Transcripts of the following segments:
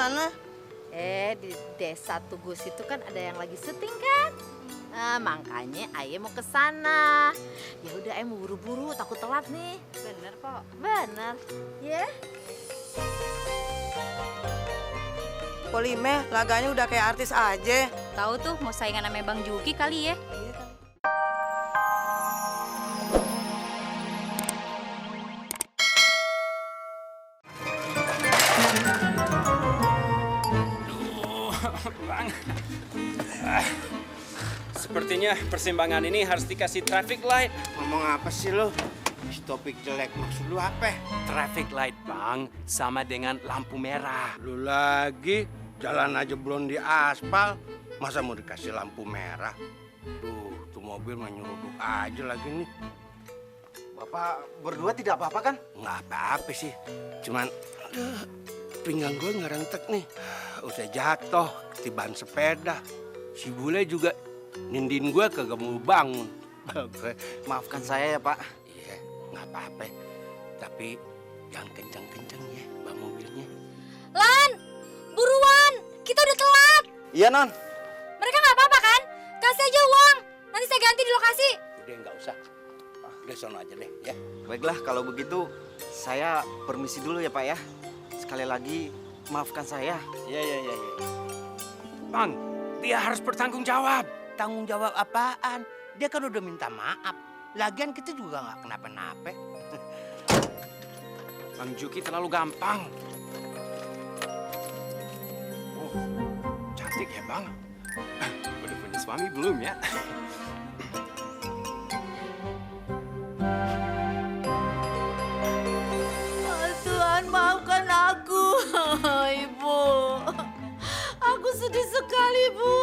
mana? Di desa Tugus itu kan ada yang lagi syuting kan? Nah, makanya Ayah mau ke sana. Ya udah, Ayah mau buru-buru, takut telat nih. Bener kok. Bener, ya. Polime, laganya udah kayak artis aja. Tahu tuh mau saingan sama Bang Juki kali ya. Bang. Sepertinya persimpangan ini harus dikasih traffic light. Ngomong apa sih lo? Topik jelek, maksud lu apa? Traffic light, Bang, sama dengan lampu merah. Lu lagi jalan aja belum di aspal, masa mau dikasih lampu merah? Tuh mobil mah nyeruduk aja lagi nih. Bapak berdua tidak apa-apa kan? Nggak apa-apa sih, cuman pinggang gue ngerentek nih. Udah jatuh, ketiban sepeda. Si bule juga nindin gue kagak mau bangun. Maafkan saya ya Pak. Iya, nggak apa-apa. Tapi jangan kencang-kencang ya, bang mobilnya. Lan, buruan, kita udah telat. Iya Non. Mereka nggak apa-apa kan? Kasih aja uang, nanti saya ganti di lokasi. Udah nggak usah. Udah sono aja deh ya. Baiklah kalau begitu saya permisi dulu ya Pak ya. Sekali lagi maafkan saya. Iya. Bang, dia harus bertanggung jawab. Tanggung jawab apaan? Dia kan udah minta maaf. Lagian kita juga nggak kenapa-napa. Bang Juki terlalu gampang. Oh, cantik ya, Bang. Udah punya suami belum ya? Tuhan, maafkan aku, Ibu. Aku sedih sekali, Bu.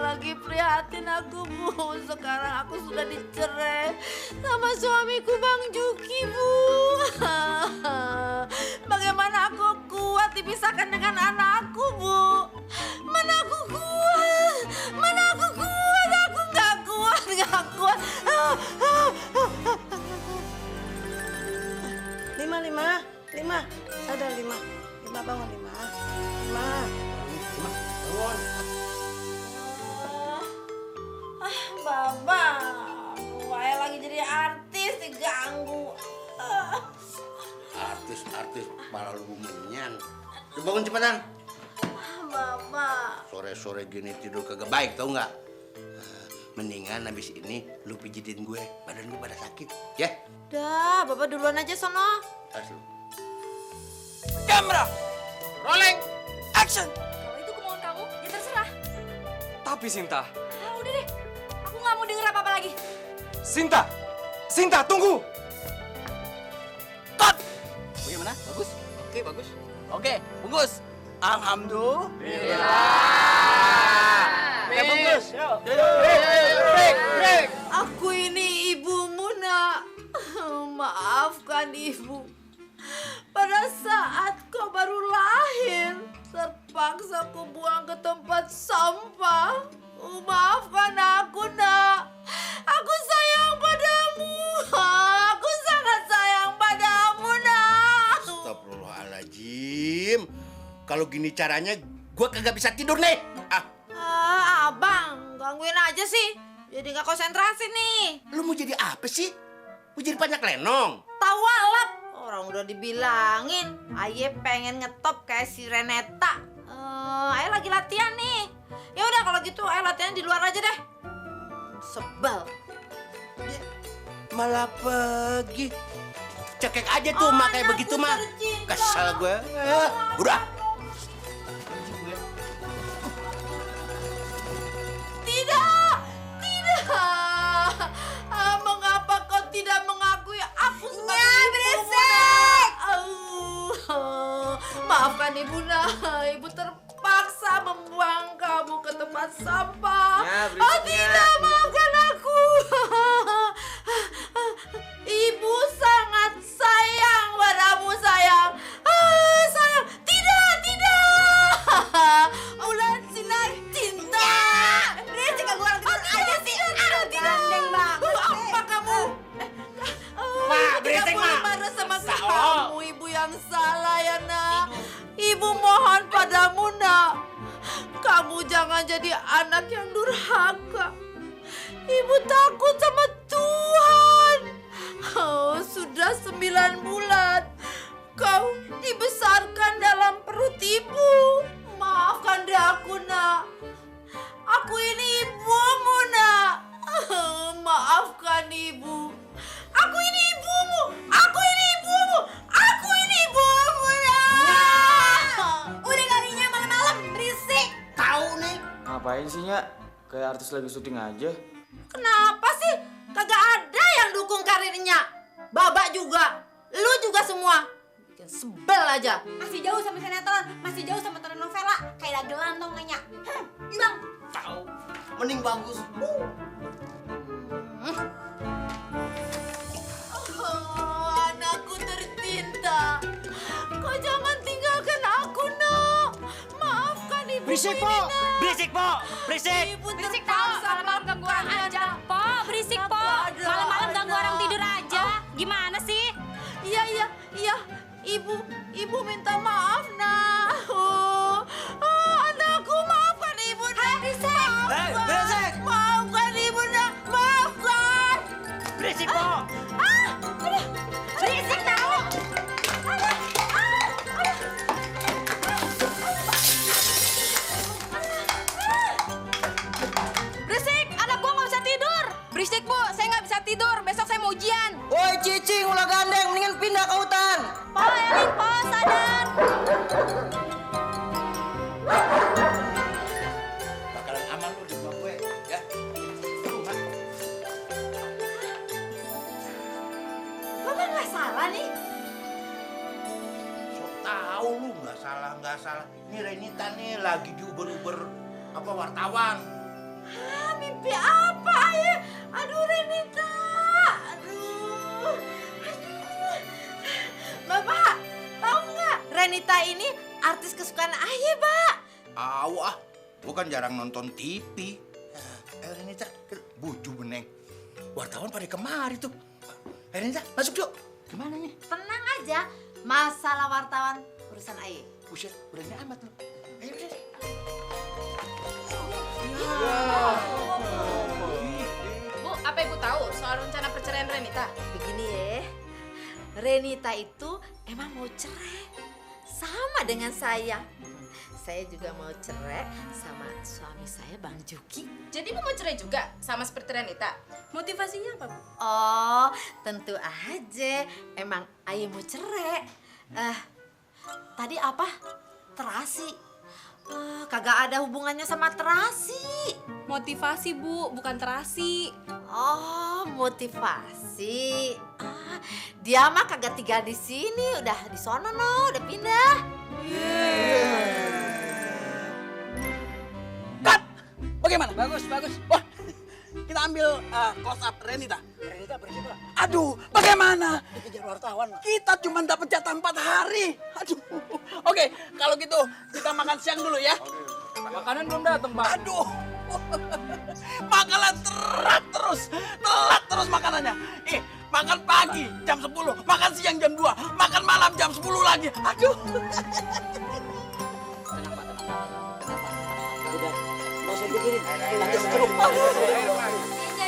Lagi prihatin aku, Bu. Sekarang aku sudah dicerai sama suamiku, Bang Juki, Bu. Bagaimana aku kuat dipisahkan dengan anakku, Bu? Mana aku kuat? Mana aku kuat? Aku nggak kuat. Lima. Ada lima. Lima bangun, lima. Bangun. Baba, saya lagi jadi artis diganggu. Artis malah lu menyan. Lu bangun cepetan. Baba. Sore-sore gini tidur kagak baik tau nggak? Mendingan habis ini lu pijitin gue, badan lu pada sakit, ya? Dah, Bapak duluan aja sono. Tas lu. Kamera, rolling, action. Kalau itu kemauan kamu, ya terserah. Tapi Sinta, Udah deh, aku nggak mau denger apa-apa lagi. Sinta, tunggu. Cut. Bagaimana? Bagus? Oke, bagus. Oke, bungkus. Alhamdulillah. Oke, bungkus. Yuk. Break. Aku ini ibumu, Nak. Maafkan Ibu. Pada saat kau baru lahir, terpaksa ku buang ke tempat sampah. Maafkan aku, Nak. Aku sayang padamu. Aku sangat sayang padamu, Nak. Astagfirullahaladzim. Kalau gini caranya, gue kagak bisa tidur nih. Abang, gangguin aja sih. Jadi nggak konsentrasi nih. Lu mau jadi apa sih? Mau jadi banyak lenong? Tahu alap. Orang udah dibilangin, Aye pengen ngetop kayak si Reneta. Aye lagi latihan nih. Ya udah kalau gitu Aye latihan di luar aja deh. Sebel. Malah pergi. Cekek aja tuh mak kayak begitu mah. Kesel gue. Udah. Tidak. Mengapa kau tidak mengakui aku sebagai ibumu? Maafkan Ibu, Nak. Ibu terpaksa membuang kamu ke tempat sampah. Ya, Tidak, maafkan aku. Ibu sangat sayang padamu, sayang. Sayang. Tidak. Ulan sinar cinta. Berisik aku orang aja sih. Tidak. Apa kamu? Mak, berisik, Tidak Mak. boleh marah sama kamu, Ibu yang salah ya, Nak. Ibu mohon jadi anak yang durhaka. Ibu takut sama Tuhan. Oh, sudah 9 bulan kau dibesarkan dalam perut ibu. Maafkan deh aku, nak. Aku ini ibumu, nak. Maafkan ibu. Aku ini ibumu. Aku ini ibumu. Aku ini ibumu, nak. Udah kalinya malam-malam berisik. Tahu nih. Ngapain sih, Nyak? Kayak artis lagi syuting aja. Kenapa sih kagak ada yang dukung karirnya? Babak juga. Lu juga semua. Bikin sebel aja. Masih jauh sama sinetron, masih jauh sama telenovela. Kayak dagelan dong nanya. Hilang. Tahu. Mending bagus. Oh, anakku tercinta. Kau jangan tinggalkan aku, nak. Maafkan ibu. Berisik, Po! Berisik, Po! Berisik! Ibu Berisik terpaksa tau, malam-malam ganggu orang aja. Po, berisik po. Apa ada? Malam-malam ganggu orang tidur aja. Gimana sih? Iya. Ibu minta maaf, nak. Anakku, maafkan ibu, nak. Hei, berisik! Maafkan ibu, nak. Maafkan. Berisik, Po! Berisik tahu. Berisik, anak gua nggak bisa tidur. Berisik bu, saya nggak bisa tidur. Besok saya mau ujian. Woi cicing ulah gandeng, mendingan pindah ke hutan. Po, Elin, po, sadar. Bakalan aman lu di rumah gue, ya. Bapak nggak salah nih. Sok tahu lu nggak salah. Ini Renita nih lagi diuber-uber wartawan. Mimpi apa ya? Aduh, Renita. Aduh. Bapak, tahu nggak? Renita ini artis kesukaan Ayah, Pak. Aw ah, gua kan jarang nonton TV. Renita, buju beneng. Wartawan pada kemari tuh. Renita, masuk yuk. Gimana nih? Tenang aja, masalah wartawan urusan Ayah. Buset, berani amat lu. Ayo deh. Bu, apa ibu tahu soal rencana perceraian Renita? Begini ya, Renita itu emang mau cerai sama dengan saya. Saya juga mau cerai sama suami saya, Bang Juki. Jadi ibu mau cerai juga sama seperti Renita? Motivasinya apa, Bu? Oh, tentu aja. Emang Ayah mau cerai. Tadi apa? Terasi. Kagak ada hubungannya sama terasi. Motivasi, Bu, bukan terasi. Oh, motivasi. Dia mah kagak tinggal di sini, udah di sono udah pindah. Cut! Bagaimana? Bagus. Wah, kita ambil close up Renita. Renita berapa? Aduh, bagaimana? Dikejar wartawan. Kita cuma dapat jatah 4 hari. Aduh. Oke, kalau gitu kita makan siang dulu ya. Makanan belum datang, Pak. Aduh. Makanan telat terus makanannya. Makan pagi jam 10, makan siang jam 2, makan malam jam 10 lagi. Aduh. Tenang, Pak. Udah, nggak usah pikirin. Nanti seru.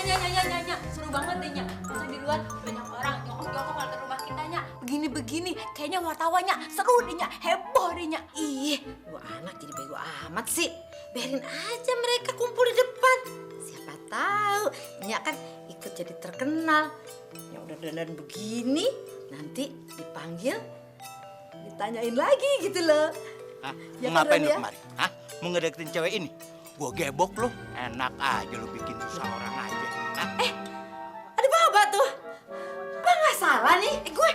Nya, seru banget deh, Nya. Masa di luar banyak orang nyokok-nyokok kalau ke rumah kita, Nya. Begini, kayaknya wartawannya seru deh, Nya. Heboh deh, Nya. Ih, gua anak jadi bego amat sih. Biarin aja mereka kumpul di depan. Siapa tahu Nya kan ikut jadi terkenal. Ya udah dandan begini, nanti dipanggil, ditanyain lagi gitu loh. Hah? Ya Mau ngapain kan, lu ya? kemari? Hah? Mau ngedeketin cewek ini? Gua gebok lu. Enak aja lu bikin susah orang aja. Hah? Ada Baba tuh. Apa nggak salah nih? Gue.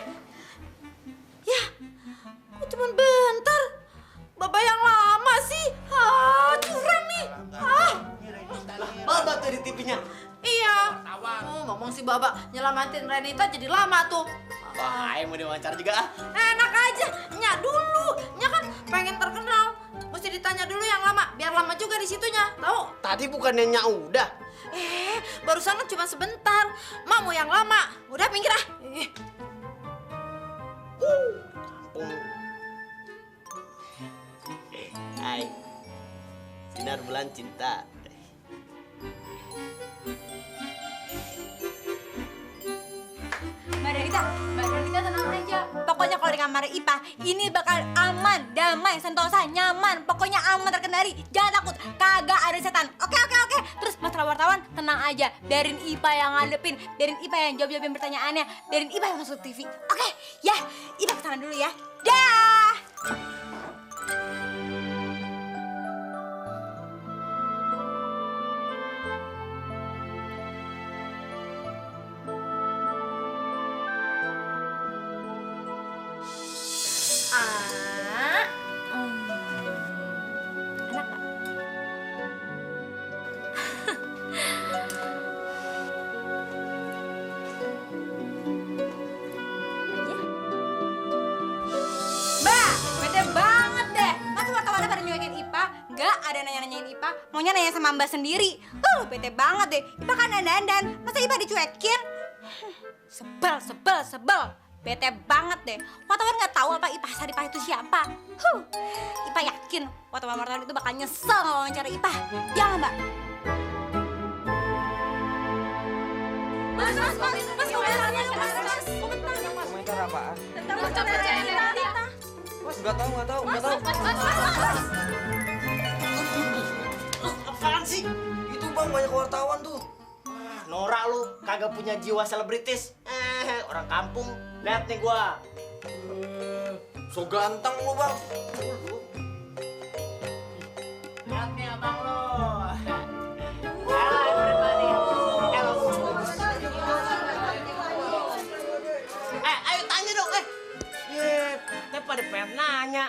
Ya, kok cuman bentar. Baba yang lama sih. Curang nih. Baba tuh di TV-nya. Iya. Ngomong si Baba nyelamatin Renita jadi lama tuh. Wah, mau diwawancara juga ah. Enak aja. Nya dulu. Nya kan pengen terkenal. Mesti ditanya dulu yang lama. Biar lama juga di situnya. Tahu? Tadi bukannya Nya udah. Barusan cuma sebentar. Mak mau yang lama. Udah pinggir ah. Hai. Sinar bulan cinta. Mbak Renita tenang aja. Pokoknya kalau di kamar IPA ini bakal aman, damai, sentosa, nyaman. Pokoknya aman terkendali. Jangan takut, kagak ada setan. Oke. Terus masalah wartawan tenang aja. Biarin IPA yang ngadepin, biarin IPA yang jawab-jawabin pertanyaannya, biarin IPA yang masuk TV. Oke, ya. IPA kesana dulu ya. Dah. Enak gak? Mbak, bete banget deh. Masa wartawan pada nyuekin IPA? Nggak ada nanya-nanyain IPA. Maunya nanya sama Mbak sendiri. Bete banget deh. IPA kan dandan. Masa IPA dicuekin? Sebel. Bete banget deh. Wartawan nggak tahu apa IPA Saripah itu siapa. IPA yakin wartawan itu bakal nyesel wawancara IPA. Ya nggak, Mbak? Mas, Komentar apaan? tentang perceraian Renita. Mas, nggak tahu. Apaan sih? Itu bang, banyak wartawan tuh. Norak lu, kagak punya jiwa selebritis. Orang kampung. Lihat nih gua. So ganteng lu bang. Lihat nih abang lo. Halo everybody. Hello. Ayo tanya dong. Teh pada pengen nanya.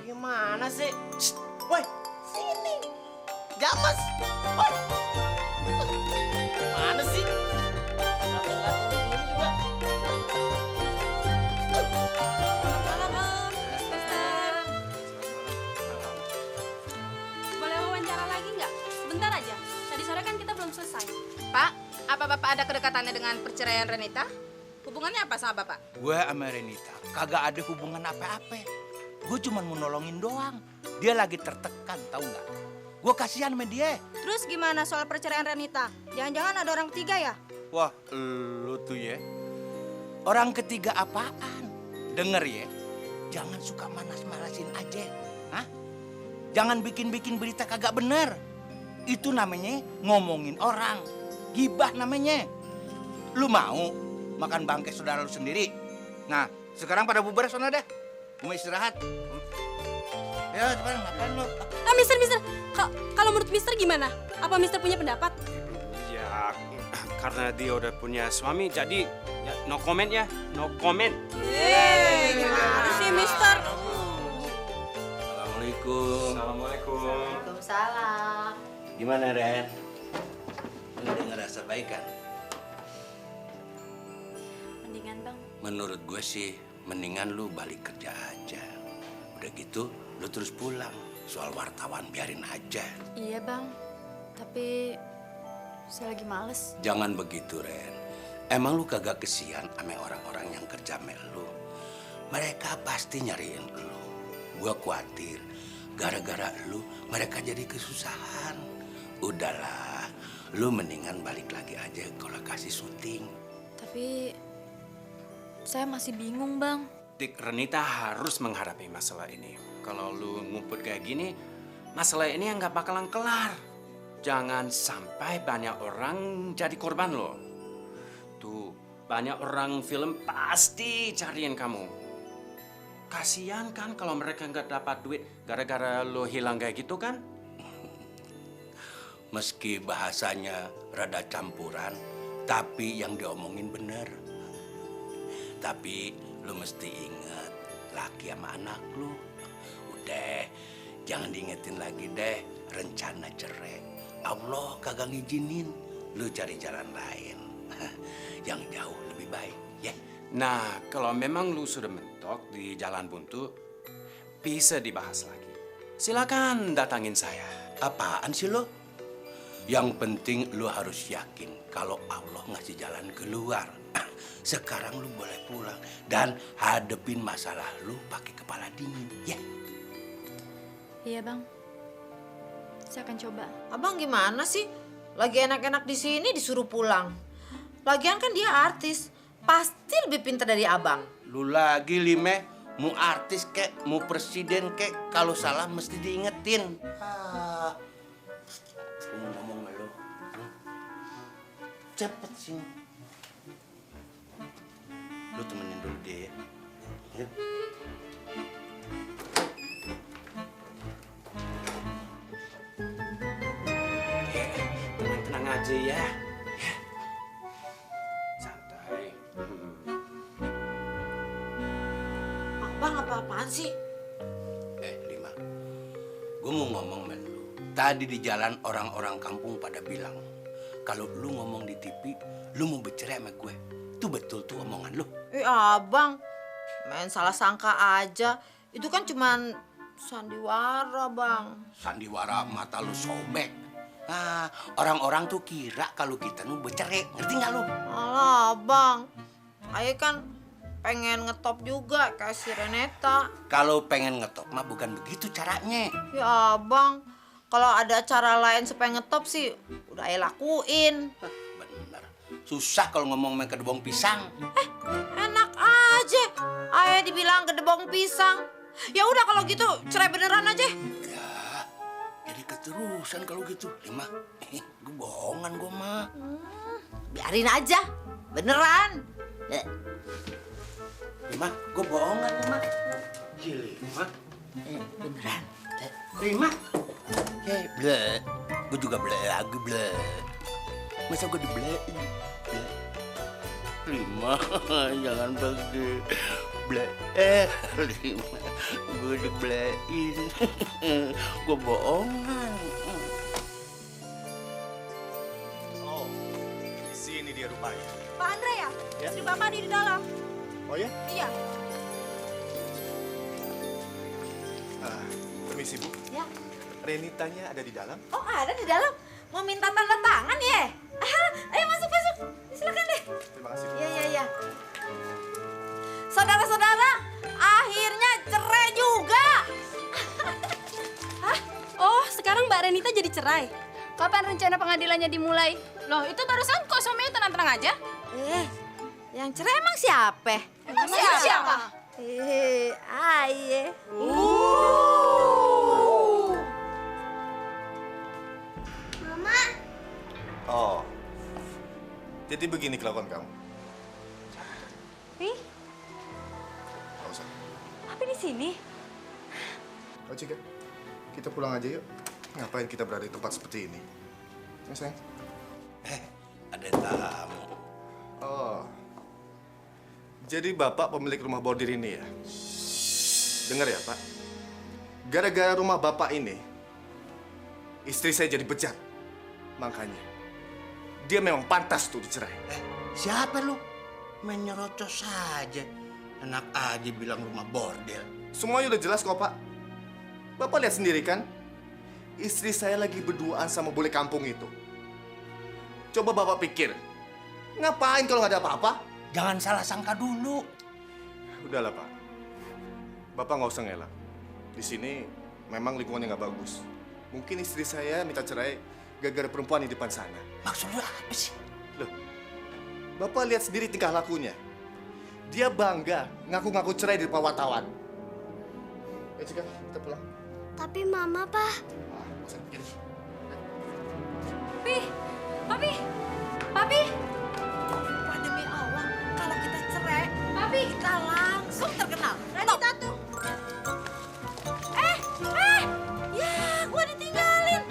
Gimana sih? Shh, woi, sini. Jamas. Woi. Mana sih? Boleh wawancara lagi nggak? Sebentar aja. Tadi sore kan kita belum selesai. Pak, apa Bapak ada kedekatannya dengan perceraian Renita? Hubungannya apa sama Bapak? Gue sama Renita kagak ada hubungan apa-apa. Gue cuma mau nolongin doang. Dia lagi tertekan, tahu nggak? Gue kasihan sama dia. Terus gimana soal perceraian Renita? Jangan-jangan ada orang ketiga ya? Wah, lu tuh ya. Orang ketiga apaan? Denger ya, jangan suka manas-manasin aja. Hah? Jangan bikin-bikin berita kagak bener. Itu namanya ngomongin orang. Gibah namanya. Lu mau makan bangkai saudara lu sendiri? Nah, sekarang pada bubar sana dah. Mau istirahat. Ya, cepat makan lu. Mister, kalau menurut Mister gimana? Apa Mister punya pendapat? Ya, karena dia udah punya suami, jadi ya, no comment ya, no comment. Gimana sih Mister? Assalamualaikum. Assalamualaikum. Waalaikumsalam. Gimana, Ren? Lu udah ngerasa baik kan? Mendingan Bang. Menurut gue sih, mendingan lu balik kerja aja. Udah gitu, lu terus pulang. Soal wartawan biarin aja. Iya Bang, tapi saya lagi males. Jangan begitu, Ren. Emang lu kagak kesian sama orang-orang yang kerja sama lu? Mereka pasti nyariin lu. Gua khawatir, gara-gara lu mereka jadi kesusahan. Udahlah, lu mendingan balik lagi aja ke lokasi syuting. Tapi saya masih bingung Bang. Dik, Renita harus menghadapi masalah ini. Kalau lu ngumpet kayak gini, masalah ini nggak bakalan kelar. Jangan sampai banyak orang jadi korban lo. Tuh, banyak orang film pasti cariin kamu. Kasian kan kalau mereka nggak dapat duit gara-gara lo hilang kayak gitu kan? Meski bahasanya rada campuran, tapi yang diomongin bener. Tapi lu mesti ingat, laki sama anak lu. Udah, jangan diingetin lagi deh rencana cerai. Allah kagak ngizinin, lu cari jalan lain. Yang jauh lebih baik, ya. Nah, kalau memang lu sudah mentok di jalan buntu, bisa dibahas lagi. Silakan datangin saya. Apaan sih lo? Yang penting lu harus yakin kalau Allah ngasih jalan keluar. Sekarang lu boleh pulang dan hadepin masalah lu pakai kepala dingin, ya. Iya Bang, Saya akan coba. Abang gimana sih? Lagi enak-enak di sini disuruh pulang. Lagian kan dia artis, pasti lebih pintar dari abang. Lu lagi Lime, mau artis kek, mau presiden kek, kalau salah mesti diingetin. Aku mau ngomong sama lu. Cepet sih. Lu temenin dulu dia ya. Ya. Tenang aja ya. Santai. Abang apa-apaan sih? Lima, gue mau ngomong men lu. Tadi di jalan orang-orang kampung pada bilang, kalau lu ngomong di TV, lu mau bercerai sama gue. Itu betul tuh omongan lu. Abang, main salah sangka aja. Itu kan cuman sandiwara, Bang. Sandiwara mata lu sobek. Orang-orang tuh kira kalau kita nu bercerai, ngerti nggak lu? Alah, Bang. Ayo kan pengen ngetop juga kayak si Reneta. Kalau pengen ngetop mah bukan begitu caranya. Ya, Bang. Kalau ada cara lain supaya ngetop sih udah Ayah lakuin. Bener. Susah kalau ngomong main kedebong pisang. Enak aja. Ayah dibilang gedebong pisang. Ya udah kalau gitu cerai beneran aja. Ya, jadi keterusan kalau gitu. Lima, gue bohongan gue mah. Biarin aja. Beneran. Lima, gue bohongan Lima. Lima, Beneran. Lima. Ble. Gue juga ble lagi ble. Masa gue dibelein? Ble. Lima, jangan pergi. Ble. Lima, gue dibelein. Gue bohongan. Oh, di sini dia rupanya. Pak Andre ya? Ya? Istri Bapak di dalam. Oh ya? Iya. Permisi Bu. Ya. Renitanya ada di dalam? Oh ada di dalam. Mau minta tanda tangan ya? Ayo masuk. Silakan deh. Terima kasih Bu. Iya. Saudara-saudara, akhirnya cerai juga. Oh, sekarang Mbak Renita jadi cerai. Kapan rencana pengadilannya dimulai? Loh, itu barusan kok suaminya tenang-tenang aja. Yang cerai emang siapa? Emang siapa? Aye. Oh, jadi begini kelakuan kamu. Ih, Gak usah. Papi di sini. Oh Cika, kita pulang aja yuk. Ngapain kita berada di tempat seperti ini? Ya sayang? Ada tamu. Oh, jadi Bapak pemilik rumah bordir ini ya? Dengar ya Pak, gara-gara rumah Bapak ini, istri saya jadi bejat. Makanya, dia memang pantas tuh dicerai. Siapa lu? Main nyerocos saja. Enak aja bilang rumah bordel. Semuanya udah jelas kok Pak. Bapak lihat sendiri kan? Istri saya lagi berduaan sama bule kampung itu. Coba Bapak pikir, ngapain kalau nggak ada apa-apa? Jangan salah sangka dulu. Udahlah Pak, Bapak nggak usah ngelak. Di sini memang lingkungannya nggak bagus. Mungkin istri saya minta cerai gara-gara perempuan di depan sana. Maksud lu apa sih? Loh, Bapak lihat sendiri tingkah lakunya. Dia bangga ngaku-ngaku cerai di depan wartawan. Ya Cika, kita pulang. Tapi Mama, Pak. Nggak usah pikir. Papi. Demi Allah, kalau kita cerai, kita langsung terkenal. Renita tuh. Ya, gua ditinggalin.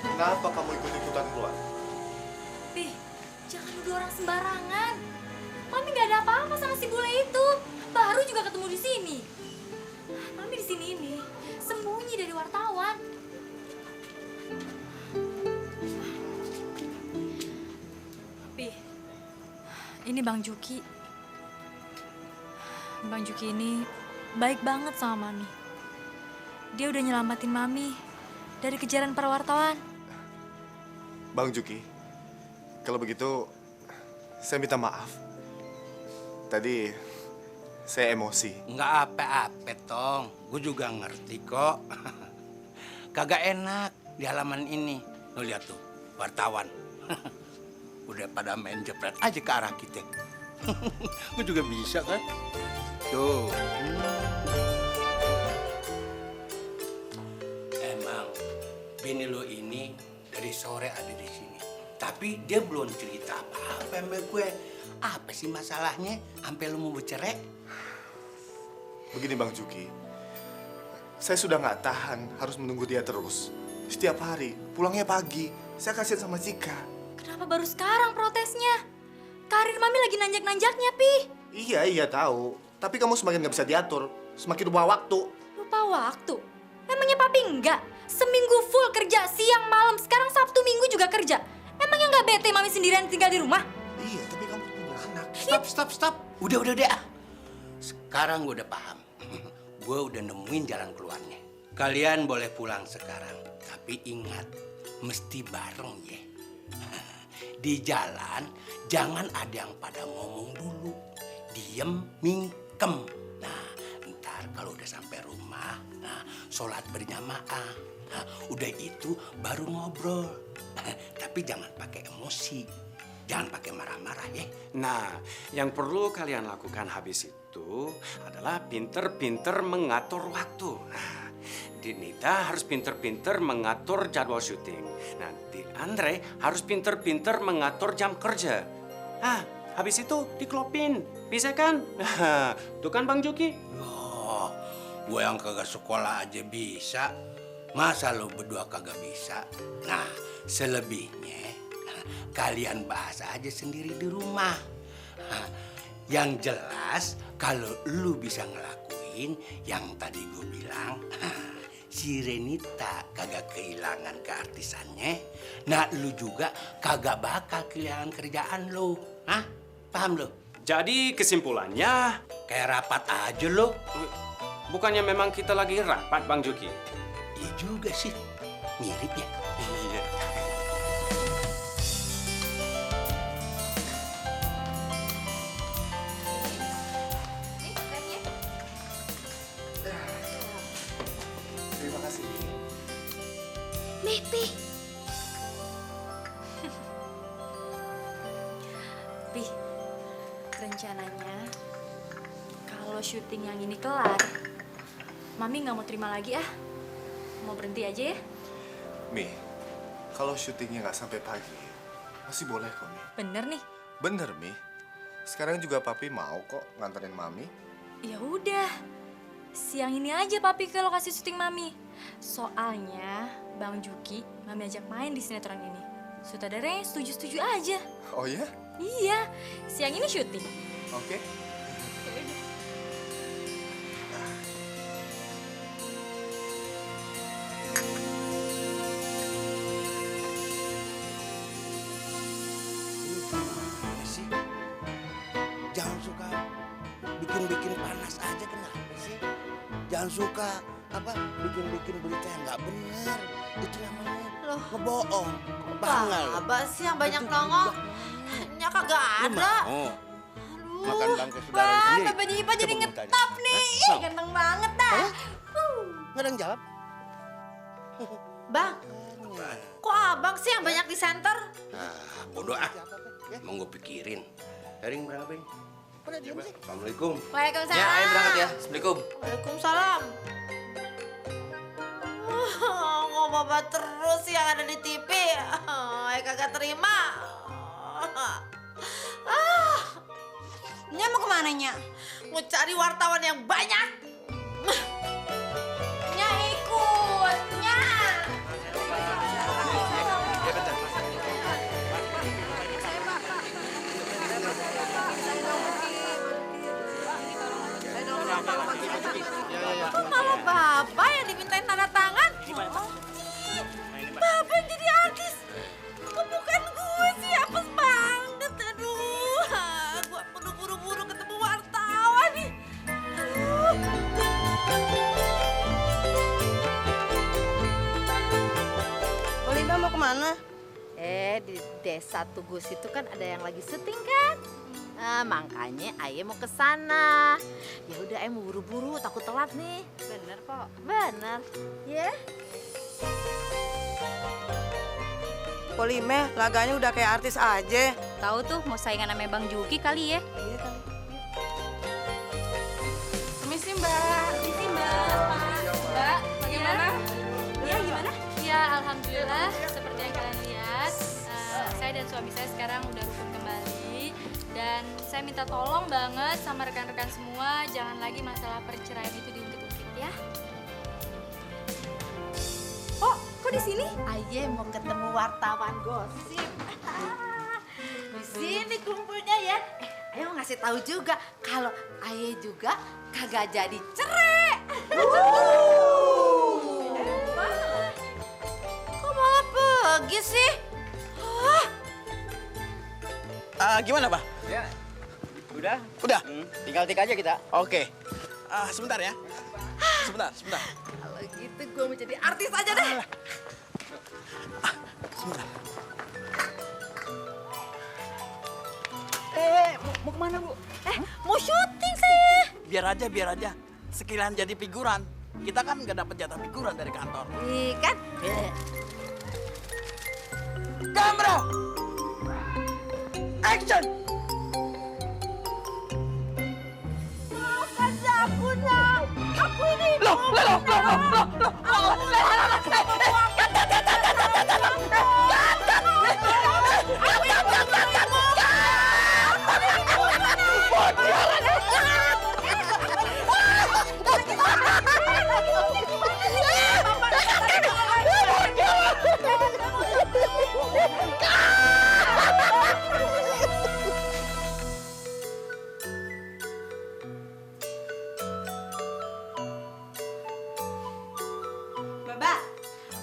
Kenapa kamu ikut-ikutan keluar? Pi, jangan nuduh orang sembarangan. Mami nggak ada apa-apa sama si bule itu. Baru juga ketemu di sini. Mami di sini ini sembunyi dari wartawan. Pi, ini Bang Juki. Bang Juki ini baik banget sama Mami. Dia udah nyelamatin Mami dari kejaran para wartawan. Bang Juki, kalau begitu saya minta maaf. Tadi saya emosi. Nggak apa-apa, Tong. Gue juga ngerti kok. Kagak enak di halaman ini. Lo lihat tuh, wartawan. Udah pada main jepret aja ke arah kita. Gue juga bisa kan? Tuh. Emang bini lo ini dari sore ada di sini. Tapi dia belum cerita apa-apa sama gue. Apa sih masalahnya? Sampai lo mau bercerai? Begini Bang Juki, saya sudah nggak tahan harus menunggu dia terus. Setiap hari, pulangnya pagi. Saya kasihan sama Cika. Kenapa baru sekarang protesnya? Karir Mami lagi nanjak-nanjaknya, Pi. Iya tahu. Tapi kamu semakin nggak bisa diatur, semakin lupa waktu. Lupa waktu? Emangnya Papi enggak? Seminggu full kerja, siang, malam. Sekarang Sabtu Minggu juga kerja. Emangnya nggak bete Mami sendirian tinggal di rumah? Iya, tapi kamu punya anak. Stop. Udah deh. Sekarang gue udah paham. Gue udah nemuin jalan keluarnya. Kalian boleh pulang sekarang. Tapi ingat, mesti bareng ya. Di jalan, jangan ada yang pada ngomong dulu. Diem, mingkem. Nah, ntar kalau udah sampai rumah, sholat berjamaah. Nah, udah itu baru ngobrol. Tapi jangan pakai emosi. Jangan pakai marah-marah ya. Nah, yang perlu kalian lakukan habis itu adalah pinter-pinter mengatur waktu. Nah, Dinita harus pinter-pinter mengatur jadwal syuting. Nanti Andre harus pinter-pinter mengatur jam kerja. Habis itu diklopin. Bisa kan? Tuh kan Bang Juki? Oh, gue yang kagak sekolah aja bisa. Masa lo berdua kagak bisa? Nah, selebihnya kalian bahas aja sendiri di rumah. Yang jelas kalau lu bisa ngelakuin yang tadi gue bilang, si Renita kagak kehilangan keartisannya. Nah, lu juga kagak bakal kehilangan kerjaan lu. Paham lu? Jadi kesimpulannya, kayak rapat aja lu. Bukannya memang kita lagi rapat Bang Juki? Iya juga sih, mirip ya. Iya. Terima kasih. Pi. Pi, rencananya kalau syuting yang ini kelar, Mami nggak mau terima lagi mau berhenti aja ya. Mi, kalau syutingnya nggak sampai pagi, masih boleh kok, Mi. Bener nih. Bener, Mi. Sekarang juga Papi mau kok nganterin Mami. Ya udah, siang ini aja Papi ke lokasi syuting Mami. Soalnya Bang Juki, Mami ajak main di sinetron ini. Sutradaranya setuju-setuju aja. Oh ya? Iya, siang ini syuting. Oke. Sih, jangan suka bikin panas aja, kenapa sih? Jangan suka bikin berita yang nggak benar. Itu namanya ngebohong. Abah sih yang banyak nongol. Nya kagak ada. Makan bangke saudara sendiri. Bapak Ipa jadi ngetop nih. Ganteng banget dah. Nggak ada yang jawab. Bang, kok abang sih yang banyak di center? Bodoh mau gue pikirin. Ring berapa ini? Assalamualaikum. Waalaikumsalam. Ya, ayo berangkat ya. Assalamualaikum. Waalaikumsalam. Kok bapak terus yang ada di TV? Kagak terima. Nya mau kemana, Nya? Mau cari wartawan yang banyak. Nya ikut, Nya. Kok malah bapak yang dimintain tanda tangan? Bapak yang jadi artis. Kok bukan gue sih? Apes banget. Aduh, gue perlu buru-buru ketemu wartawan nih. Olinda mau kemana? Di desa Tugus itu kan ada yang lagi syuting kan? Makanya Ayah mau ke sana. Ya udah, Ayah mau buru-buru, takut telat nih. Bener kok. Bener. Ya. Polime, laganya udah kayak artis aja. Tahu tuh mau saingan sama Bang Juki kali ya. Iya kali. Permisi Mbak. Permisi Mbak. Mbak, bagaimana? Iya gimana? Ya, alhamdulillah seperti yang kalian lihat, saya dan suami saya sekarang udah rukun kembali. Dan saya minta tolong banget sama rekan-rekan semua, jangan lagi masalah perceraian itu diungkit-ungkit ya. Oh, kok di sini? Aye mau ketemu wartawan gosip. Di sini kumpulnya ya. Ayo ngasih tahu juga kalau Aye juga kagak jadi cerai. Kok malah pergi sih? Gimana, Pak? Ya, udah. Udah? Tinggal tik aja kita. Oke. Sebentar ya. Sebentar. Kalau gitu gue mau jadi artis aja deh. Sebentar. Mau kemana, Bu? Mau syuting saya. Biar aja. Sekalian jadi figuran. Kita kan nggak dapat jatah figuran dari kantor. Iya kan? Kamera! Action! Aku ini. Loh.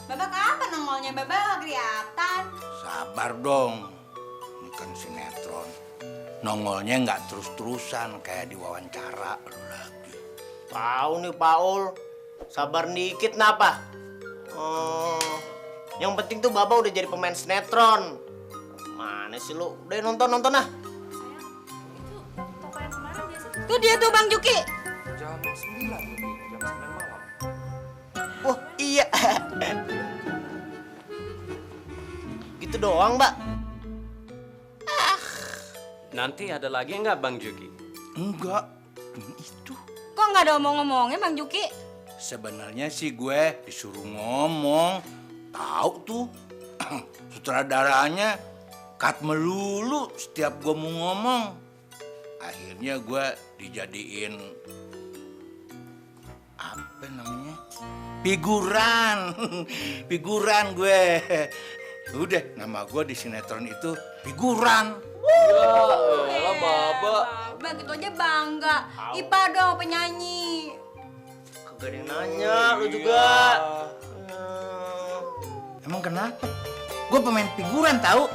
Baba kapan nongolnya? Baba nggak kelihatan. Sabar dong. Ini kan sinetron. Nongolnya nggak terus-terusan kayak diwawancara lu lagi. Tahu nih Paul, sabar dikit napa? Yang penting tuh Baba udah jadi pemain sinetron. Mana sih lu? Udah nonton ah. Tuh dia tuh Bang Juki. Jam 9 malam. Oh iya. Gitu doang, Mbak. Nanti ada lagi nggak Bang Juki? Enggak, ini itu. Kok nggak ada omong-omongnya Bang Juki? Sebenarnya sih gue disuruh ngomong. Tahu tuh, sutradaranya cut melulu setiap gue mau ngomong. Akhirnya gue dijadiin apa namanya? Figuran gue. Udah, nama gue di sinetron itu figuran. Ya elah Baba. Bang gitu aja bangga. Ipa dong penyanyi. Kagak ada yang nanya, lu juga. Emang kenapa? Gue pemain figuran tahu.